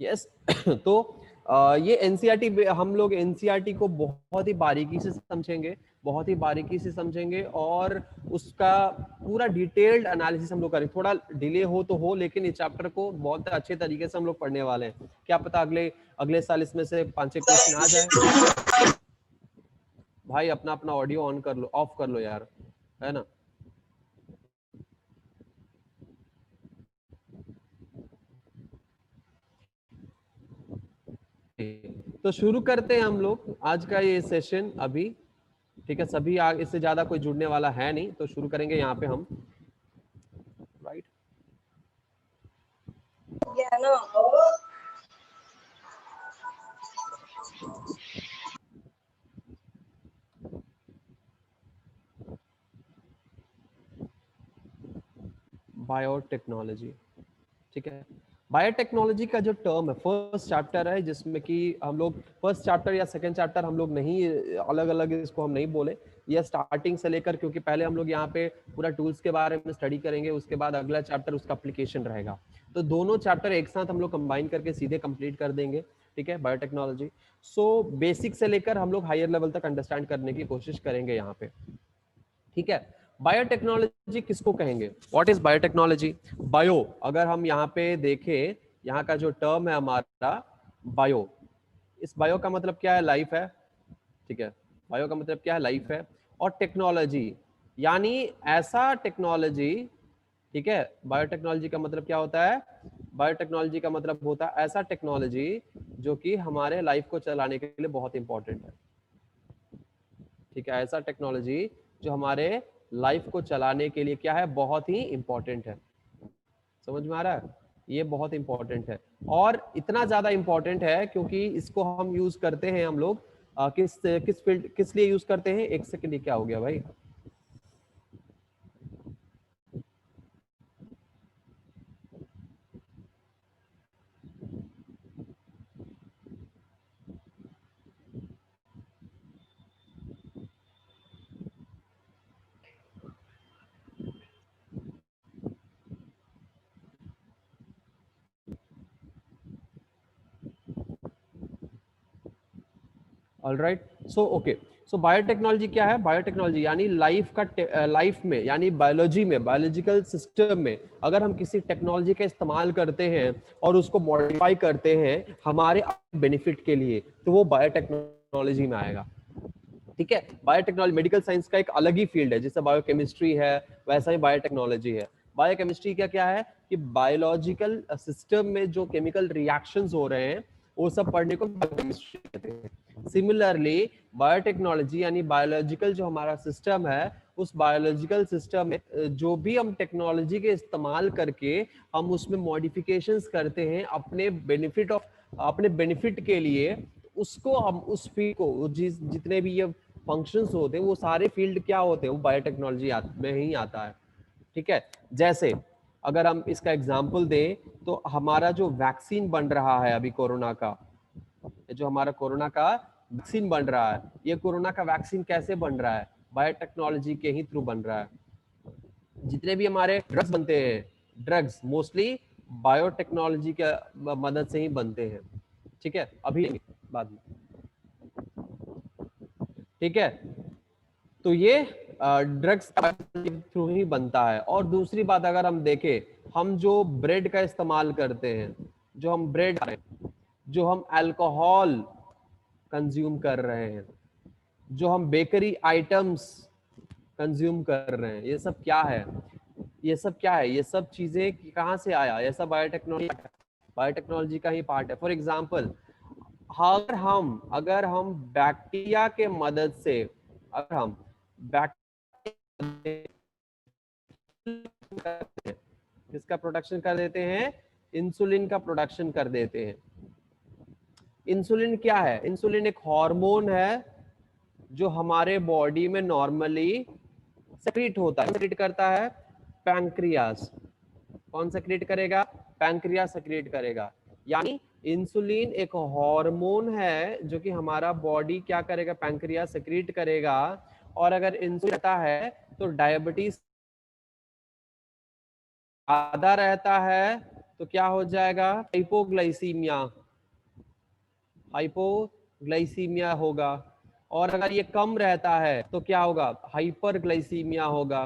Yes तो ये NCERT हम लोग एनसीईआरटी को बहुत ही बारीकी से समझेंगे, बहुत ही बारीकी से समझेंगे और उसका पूरा डिटेल्ड एनालिसिस हम लोग करेंगे। थोड़ा डिले हो तो हो, लेकिन इस चैप्टर को बहुत अच्छे तरीके से हम लोग पढ़ने वाले हैं। क्या पता अगले अगले साल इसमें से 5-6 क्वेश्चन आ जाए। भाई अपना अपना ऑडियो ऑन कर लो, ऑफ कर लो यार, है ना। तो शुरू करते हैं हम लोग आज का ये सेशन अभी। ठीक है, सभी इससे ज्यादा कोई जुड़ने वाला है नहीं, तो शुरू करेंगे यहाँ पे हम, राइट। बायोटेक्नोलॉजी, ठीक है। बायोटेक्नोलॉजी का जो टर्म है, फर्स्ट चैप्टर है जिसमें कि हम लोग फर्स्ट चैप्टर या सेकंड चैप्टर हम लोग नहीं अलग अलग इसको हम नहीं बोले, ये स्टार्टिंग से लेकर, क्योंकि पहले हम लोग यहाँ पे पूरा टूल्स के बारे में स्टडी करेंगे, उसके बाद अगला चैप्टर उसका एप्लीकेशन रहेगा। तो दोनों चैप्टर एक साथ हम लोग कंबाइन करके सीधे कंप्लीट कर देंगे, ठीक है, बायोटेक्नोलॉजी। सो बेसिक से लेकर हम लोग हायर लेवल तक अंडरस्टैंड करने की कोशिश करेंगे यहाँ पे, ठीक है। बायोटेक्नोलॉजी किसको कहेंगे? What is biotechnology? बायो, अगर हम यहाँ पे देखें, यहाँ का जो टर्म है हमारा बायो, इस बायो का मतलब क्या है? लाइफ है, ठीक है। बायो का मतलब क्या है? लाइफ है। और टेक्नोलॉजी यानी ऐसा टेक्नोलॉजी, ठीक है। बायोटेक्नोलॉजी का मतलब क्या होता है? बायोटेक्नोलॉजी का मतलब होता है ऐसा टेक्नोलॉजी जो कि हमारे लाइफ को चलाने के लिए बहुत इंपॉर्टेंट है, ठीक है। ऐसा टेक्नोलॉजी जो हमारे लाइफ को चलाने के लिए क्या है? बहुत ही इंपॉर्टेंट है। समझ में आ रहा है? ये बहुत इंपॉर्टेंट है, और इतना ज्यादा इंपॉर्टेंट है क्योंकि इसको हम यूज करते हैं हम लोग किस किस फील्ड, किस लिए यूज करते हैं? एक सेकंड, क्या हो गया भाई? Alright, so okay. So biotechnology क्या है? बायोटेक्नोलॉजी यानी लाइफ का, लाइफ में यानी बायोलॉजी में, बायोलॉजिकल सिस्टम में अगर हम किसी टेक्नोलॉजी का इस्तेमाल करते हैं और उसको मॉडिफाई करते हैं हमारे बेनिफिट के लिए, तो वो बायोटेक्नोलॉजी में आएगा, ठीक है। बायोटेक्नोलॉजी मेडिकल साइंस का एक अलग ही फील्ड है, जैसे बायोकेमिस्ट्री है वैसा ही बायोटेक्नोलॉजी है। बायोकेमिस्ट्री का क्या है कि बायोलॉजिकल सिस्टम में जो केमिकल रिएक्शंस हो रहे हैं वो सब पढ़ने को बायोकेमिस्ट्री कहते हैं। सिमिलरली बायोटेक्नोलॉजी यानी बायोलॉजिकल जो हमारा सिस्टम है, उस बायोलॉजिकल सिस्टम में जो भी हम टेक्नोलॉजी के इस्तेमाल करके हम उसमें मॉडिफिकेशंस करते हैं अपने बेनिफिट के लिए, उसको हम उस फील्ड को जितने भी ये फंक्शंस होते हैं वो सारे फील्ड क्या होते हैं? वो बायोटेक्नोलॉजी में ही आता है, ठीक है। जैसे अगर हम इसका एग्जांपल दें तो हमारा जो वैक्सीन बन रहा है अभी कोरोना का, जो हमारा कोरोना का वैक्सीन बन रहा है, ये कोरोना का वैक्सीन कैसे बन रहा है? बायोटेक्नोलॉजी के ही थ्रू बन रहा है। जितने भी हमारे ड्रग्स बनते हैं, ड्रग्स मोस्टली बायोटेक्नोलॉजी के मदद से ही बनते हैं, ठीक है। अभी बाद में, ठीक है। तो ये ड्रग्स थ्रू ही बनता है। और दूसरी बात अगर हम देखें, हम जो ब्रेड का इस्तेमाल करते हैं, जो हम ब्रेड, जो हम अल्कोहल कंज्यूम कर रहे हैं, जो हम बेकरी आइटम्स कंज्यूम कर रहे हैं, ये सब क्या है? ये सब क्या है? ये सब चीजें कहाँ से आया? ये सब बायोटेक्नोलॉजी का ही पार्ट है। फॉर एग्जाम्पल, अगर हम बैक्टीरिया के मदद से, अगर हम बैक्टीरिया किसका प्रोडक्शन कर देते हैं? इंसुलिन का प्रोडक्शन कर देते हैं। इंसुलिन क्या है? इंसुलिन एक हार्मोन है जो हमारे बॉडी में नॉर्मली सेक्रेट होता है। सेक्रेट करता है पैंक्रियास। कौन सेक्रेट करेगा? पैंक्रियास सेक्रेट करेगा। यानी इंसुलिन एक हार्मोन है जो कि हमारा बॉडी क्या करेगा? पैंक्रियास सेक्रेट करेगा। और अगर इंसुलिन रहता है तो डायबिटीज ज्यादा रहता है तो क्या हो जाएगा, हाइपोग्लाइसीमिया, हाइपोग्लाइसीमिया होगा। और अगर ये कम रहता है तो क्या होगा, हाइपरग्लाइसीमिया होगा।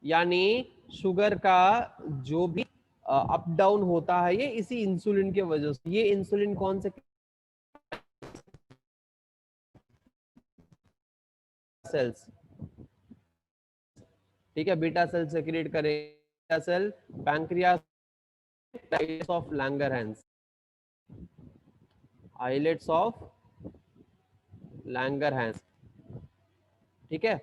यानी शुगर का जो भी अप डाउन होता है ये इसी इंसुलिन के वजह से। ये इंसुलिन कौन से सेल्स, ठीक है, बीटा सेल सेक्रेट करें, beta cell pancreas of Langerhans, islets of Langerhans, ठीक है।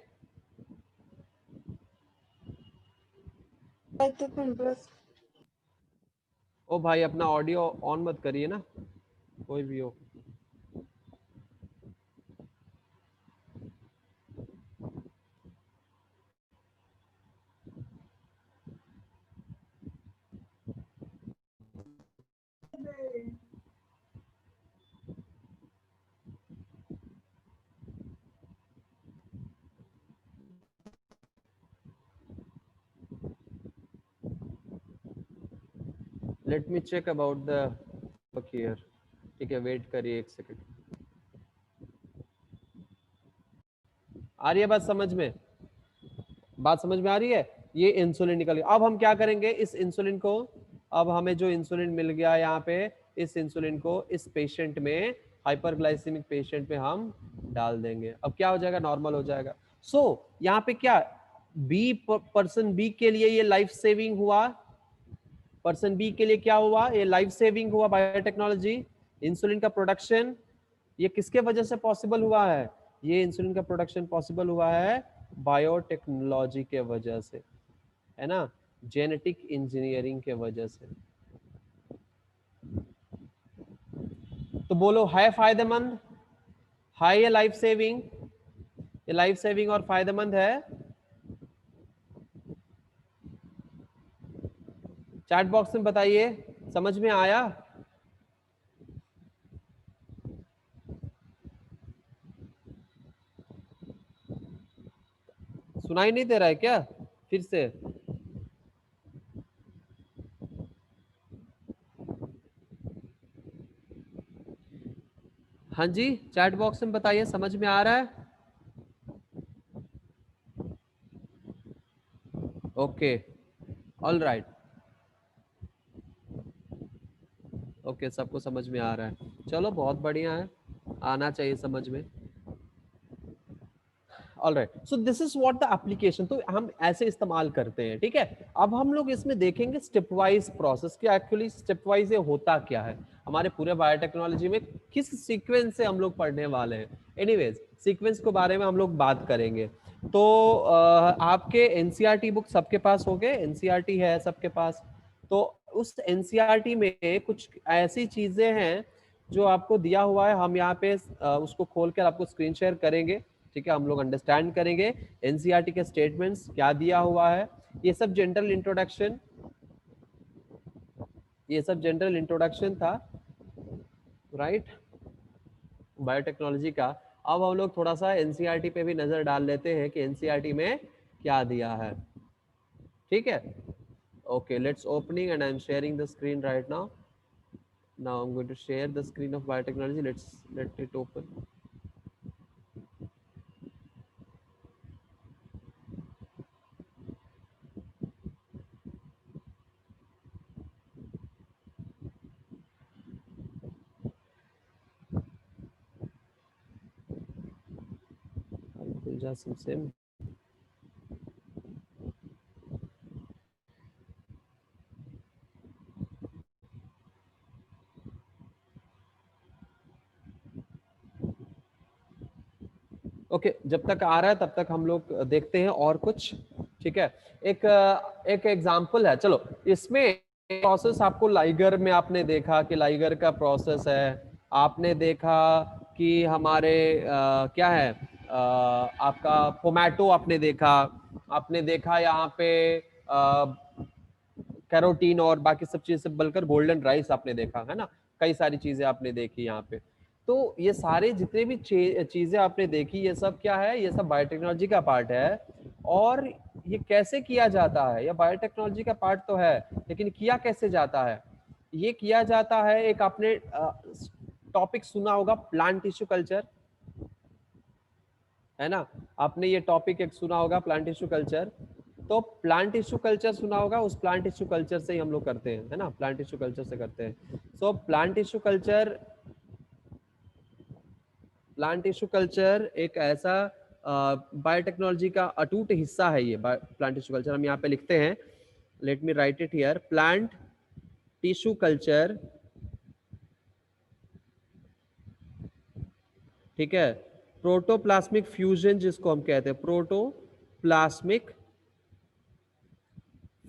ओ भाई अपना ऑडियो ऑन मत करिए ना, कोई भी हो। Let me check about the work here, ठीक है, वेट करिए एक सेकंड। आ रही है बात समझ में, बात समझ में आ रही है। ये इंसुलिन निकल गया, अब हम क्या करेंगे इस इंसुलिन को, अब हमें जो इंसुलिन मिल गया यहाँ पे, इस इंसुलिन को इस पेशेंट में, हाइपरग्लाइसेमिक पेशेंट में हम डाल देंगे। अब क्या हो जाएगा, नॉर्मल हो जाएगा। सो यहाँ पे क्या, बी पर्सन बी के लिए ये लाइफ सेविंग हुआ, पर्सन बी के लिए क्या हुआ, ये लाइफ सेविंग हुआ बायोटेक्नोलॉजी। इंसुलिन का प्रोडक्शन ये किसके वजह से पॉसिबल हुआ है, ये इंसुलिन का प्रोडक्शन पॉसिबल हुआ है बायोटेक्नोलॉजी के वजह से, है ना, जेनेटिक इंजीनियरिंग के वजह से। तो बोलो है फायदेमंद, है ये लाइफ सेविंग, ये लाइफ सेविंग और फायदेमंद है। चैट बॉक्स में बताइए, समझ में आया। सुनाई नहीं दे रहा है क्या, फिर से। हाँ जी, चैट बॉक्स में बताइए, समझ में आ रहा है। ओके, ऑल राइट, ओके, सबको समझ में आ रहा है, चलो बहुत बढ़िया है, आना चाहिए समझ में। All right, so this is what the application, तो हम ऐसे इस्तेमाल करते हैं, ठीक है। अब हम लोग इसमें देखेंगे स्टेप वाइज प्रोसेस कि एक्चुअली स्टेप वाइज ये होता क्या है हमारे पूरे बायोटेक्नोलॉजी में, किस सीक्वेंस से हम लोग पढ़ने वाले हैं। एनीवेज सीक्वेंस के बारे में हम लोग बात करेंगे। तो आपके एनसीईआरटी बुक सबके पास हो गए, एनसीईआरटी है सबके पास। तो उस एनसीईआरटी में कुछ ऐसी चीजें हैं जो आपको दिया हुआ है, हम यहाँ पे उसको खोलकर आपको स्क्रीन शेयर करेंगे, ठीक है। हम लोग अंडरस्टैंड करेंगे एनसीईआरटी के स्टेटमेंट्स क्या दिया हुआ है, ये सब जनरल इंट्रोडक्शन, ये सब जनरल इंट्रोडक्शन था, राइट, बायोटेक्नोलॉजी का। अब हम लोग थोड़ा सा एनसीईआरटी पे भी नजर डाल लेते हैं कि एनसीईआरटी में क्या दिया है, ठीक है। Okay, let's opening and I am sharing the screen right now. Now I'm going to share the screen of biotechnology. Let it open. Some sim. Okay, जब तक आ रहा है तब तक हम लोग देखते हैं और कुछ, ठीक है। एक एग्जांपल है, चलो इसमें प्रोसेस आपको लाइगर में आपने देखा कि लाइगर का प्रोसेस है, आपने देखा कि हमारे क्या है आपका पोमैटो आपने देखा, आपने देखा यहाँ पे कैरोटीन और बाकी सब चीज से बनकर गोल्डन राइस आपने देखा, है ना, कई सारी चीजें आपने देखी यहाँ पे। तो ये सारे जितने भी चीजें आपने देखी, ये सब क्या है, ये सब बायोटेक्नोलॉजी का पार्ट है। और ये कैसे किया जाता है, ये बायोटेक्नोलॉजी का पार्ट तो है, लेकिन किया कैसे जाता है? ये किया जाता है, एक आपने टॉपिक सुना होगा, प्लांट टिश्यू कल्चर, है ना? आपने ये टॉपिक एक सुना होगा, प्लांट टिश्यू कल्चर। तो प्लांट टिश्यू कल्चर सुना होगा, उस प्लांट टिश्यू कल्चर से ही हम लोग करते हैं, है ना? प्लांट टिश्यू कल्चर से करते हैं। So plant tissue culture, plant tissue culture एक ऐसा बायोटेक्नोलॉजी का अटूट हिस्सा है। ये प्लांट टिश्यू कल्चर हम यहाँ पे लिखते हैं, let me right it here, plant tissue culture, ठीक है, प्रोटोप्लाज्मिक फ्यूजन जिसको हम कहते हैं, प्रोटोप्लाज्मिक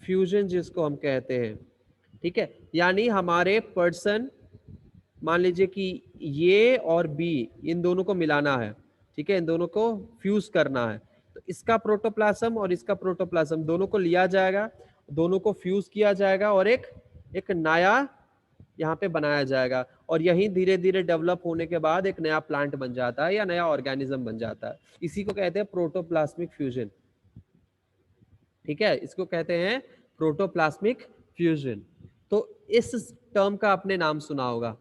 फ्यूजन जिसको हम कहते हैं, ठीक है। यानी हमारे पर्सन, मान लीजिए कि ये और बी, इन दोनों को मिलाना है, ठीक है, इन दोनों को फ्यूज करना है। तो इसका प्रोटोप्लाज्म और इसका प्रोटोप्लाज्म दोनों को लिया जाएगा, दोनों को फ्यूज किया जाएगा और एक एक नया यहाँ पे बनाया जाएगा। और यही धीरे धीरे डेवलप होने के बाद एक नया प्लांट बन जाता है या नया ऑर्गेनिज्म बन जाता है। इसी को कहते हैं प्रोटोप्लाज्मिक फ्यूजन, ठीक है, इसको कहते हैं प्रोटोप्लाज्मिक फ्यूजन। तो इस टर्म का आपने नाम सुना होगा,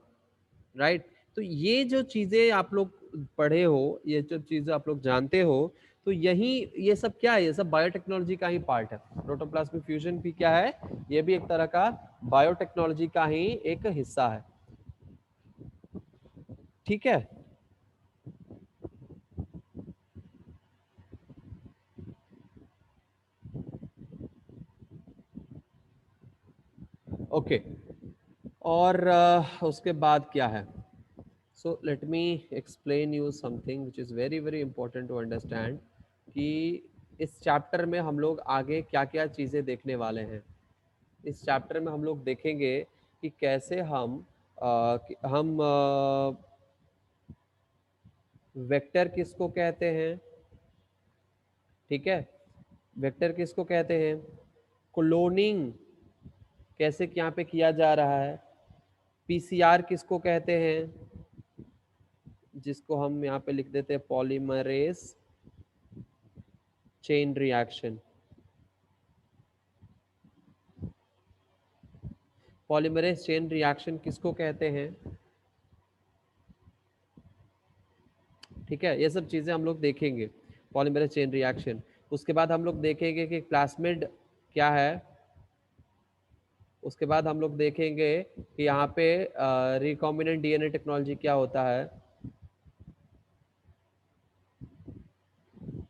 राइट? तो ये जो चीजें आप लोग पढ़े हो, ये जो चीजें आप लोग जानते हो, तो यही, ये सब क्या है, ये सब बायोटेक्नोलॉजी का ही पार्ट है। प्रोटोप्लाज्मिक फ्यूजन भी क्या है, ये भी एक तरह का बायोटेक्नोलॉजी का ही एक हिस्सा है, ठीक है। ओके, और उसके बाद क्या है? So let me explain you something which is very very important to understand, कि इस चैप्टर में हम लोग आगे क्या क्या चीज़ें देखने वाले हैं। इस चैप्टर में हम लोग देखेंगे कि कैसे हम वेक्टर किसको कहते हैं, ठीक है, वेक्टर किसको कहते हैं, क्लोनिंग कैसे यहाँ पे किया जा रहा है, पीसीआर किसको कहते हैं, जिसको हम यहाँ पे लिख देते हैं polymerase chain reaction. Polymerase chain reaction किसको कहते हैं, ठीक है, ये सब चीजें हम लोग देखेंगे, पॉलीमरेज चेन रिएक्शन। उसके बाद हम लोग देखेंगे कि प्लास्मिड क्या है। उसके बाद हम लोग देखेंगे कि यहाँ पे रिकॉम्बिनेंट डीएनए टेक्नोलॉजी क्या होता है,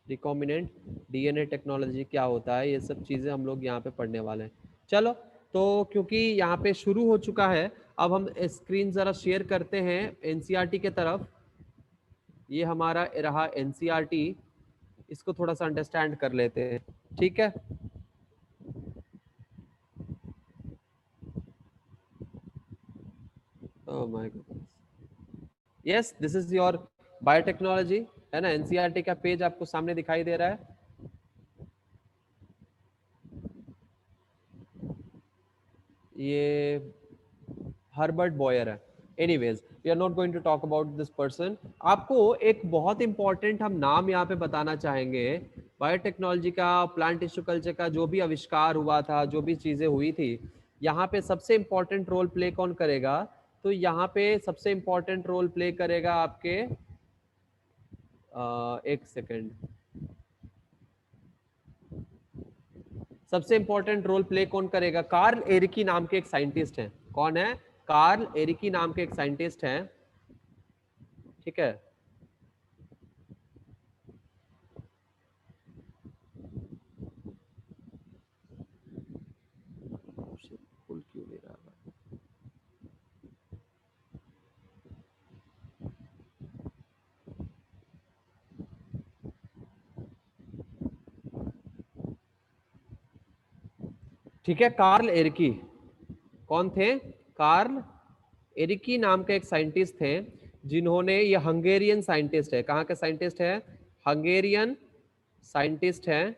रिकॉम्बिनेंट डीएनए टेक्नोलॉजी क्या होता है, ये सब चीज़ें हम लोग यहाँ पे पढ़ने वाले हैं। चलो, तो क्योंकि यहाँ पे शुरू हो चुका है, अब हम स्क्रीन ज़रा शेयर करते हैं एनसीईआरटी के तरफ। ये हमारा रहा एनसीईआरटी, इसको थोड़ा सा अंडरस्टैंड कर लेते हैं, ठीक है। Oh my God, yes, this is your biotechnology, है ना? एनसीईआरटी का पेज आपको सामने दिखाई दे रहा है। ये हर्बर्ट बॉयर है। Anyways, we are not going to talk about this person. आपको एक बहुत इंपॉर्टेंट हम नाम यहाँ पे बताना चाहेंगे, बायोटेक्नोलॉजी का, प्लांट टिश्यू कल्चर का जो भी आविष्कार हुआ था, जो भी चीजें हुई थी, यहाँ पे सबसे इंपॉर्टेंट रोल प्ले कौन करेगा? तो यहाँ पे सबसे इंपॉर्टेंट रोल प्ले करेगा आपके, एक सेकेंड, सबसे इंपॉर्टेंट रोल प्ले कौन करेगा? कार्ल एरिकी नाम के एक साइंटिस्ट हैं। कौन है? कार्ल एरिकी नाम के एक साइंटिस्ट हैं, ठीक है। फुल क्यों ले रहा है? ठीक है, कार्ल एरिकी कौन थे? कार्ल एरिकी नाम के एक साइंटिस्ट थे, जिन्होंने, ये हंगेरियन साइंटिस्ट है। कहाँ के साइंटिस्ट है? हंगेरियन साइंटिस्ट है।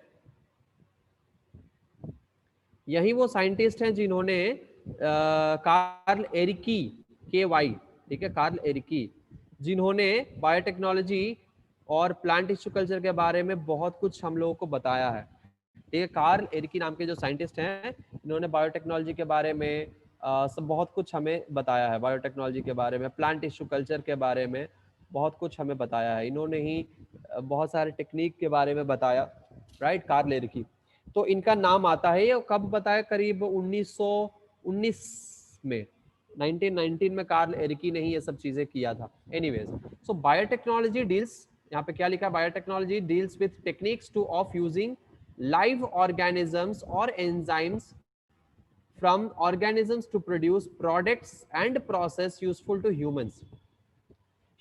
यही वो साइंटिस्ट हैं जिन्होंने कार्ल एरिकी, के वाई, ठीक है, कार्ल एरिकी, जिन्होंने बायोटेक्नोलॉजी और प्लांट टिश्यू कल्चर के बारे में बहुत कुछ हम लोगों को बताया है। ठीक है, कार्ल एरिकी नाम के जो साइंटिस्ट हैं, इन्होंने बायोटेक्नोलॉजी के बारे में सब बहुत कुछ हमें बताया है। बायोटेक्नोलॉजी के बारे में, प्लांट टिश्यू कल्चर के बारे में बहुत कुछ हमें बताया है। इन्होंने ही बहुत सारे टेक्निक के बारे में बताया, राइट, कार्ल एरिकी। तो इनका नाम आता है, ये कब बताया, करीब 1919 में, 1919 में कार्ल एरिकी ने ही ये सब चीजें किया था। एनीवेज, सो बायोटेक्नोलॉजी डील्स, यहाँ पे क्या लिखा है, biotechnology deals with techniques two of using live organisms or enzymes from organisms to produce products and process useful to humans.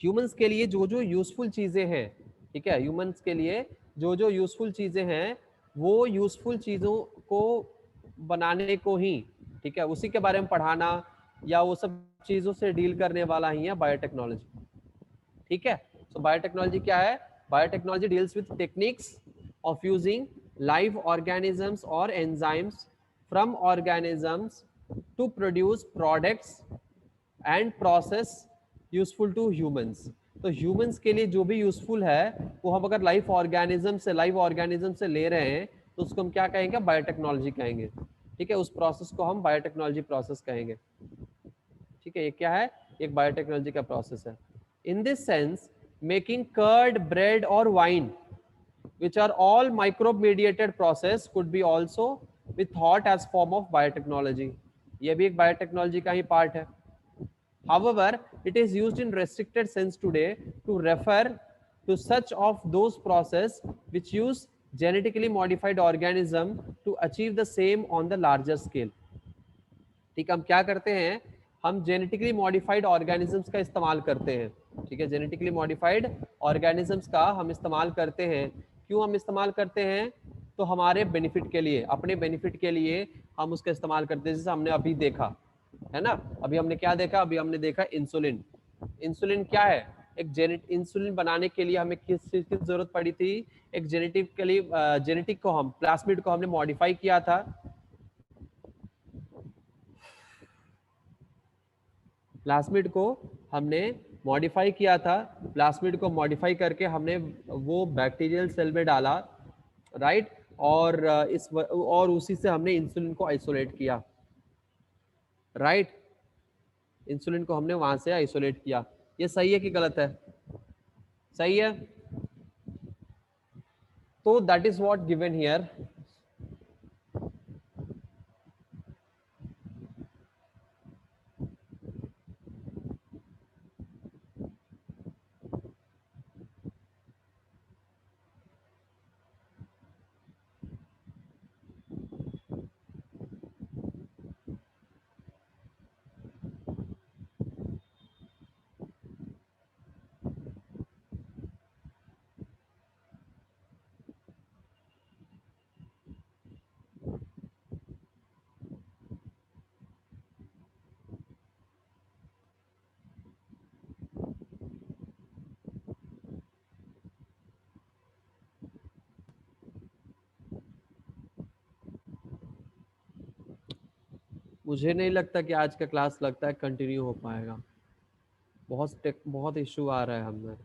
Humans के लिए जो जो यूजफुल चीजें हैं, ठीक है, ह्यूमंस के लिए जो जो यूजफुल चीजें हैं, वो यूजफुल चीजों को बनाने को ही, ठीक है, उसी के बारे में पढ़ाना या वो सब चीजों से डील करने वाला ही है बायोटेक्नोलॉजी। ठीक है, सो बायोटेक्नोलॉजी क्या है, biotechnology deals with techniques of using live organisms or enzymes from organisms to produce products and process useful to humans. तो humans के लिए जो भी यूजफुल है वो हम अगर लाइव ऑर्गेनिज्म से ले रहे हैं तो उसको हम क्या कहेंगे, बायोटेक्नोलॉजी कहेंगे। ठीक है, उस प्रोसेस को हम बायोटेक्नोलॉजी प्रोसेस कहेंगे। ठीक है, ये क्या है, एक बायोटेक्नोलॉजी का प्रोसेस है। In this sense, making curd, bread और wine, which are all microbe mediated process, could be also be thought as form of biotechnology. ये भी एक बायोटेक्नोलॉजी का ही पार्ट है। However, it is used in restricted sense today to refer to such of those process which use genetically modified organism to achieve the same on the larger scale. ठीक है, हम क्या करते हैं, हम जेनेटिकली मॉडिफाइड ऑर्गेनिजम्स का इस्तेमाल करते हैं। ठीक है, जेनेटिकली मॉडिफाइड ऑर्गेनिजम्स का हम इस्तेमाल करते हैं। क्यों हम इस्तेमाल करते हैं, तो हमारे बेनिफिट के लिए, अपने बेनिफिट के लिए हम उसका इस्तेमाल करते हैं। जैसे हमने अभी देखा है ना, अभी हमने क्या देखा, अभी हमने देखा इंसुलिन। इंसुलिन क्या है, एक इंसुलिन बनाने के लिए हमें किस चीज की जरूरत पड़ी थी, एक जेनेटिकली जेनेटिक को हम प्लास्मिड को हमने मॉडिफाई किया था। प्लास्मिड को हमने मॉडिफाई किया था, प्लास्मिड को मॉडिफाई करके हमने वो बैक्टीरियल सेल में डाला, राइट, और और उसी से हमने इंसुलिन को आइसोलेट किया, राइट, इंसुलिन को हमने वहां से आइसोलेट किया। ये सही है कि गलत है, सही है। तो that is what given here. मुझे नहीं लगता कि आज का क्लास लगता है कंटिन्यू हो पाएगा, बहुत इशू आ रहा है हमें।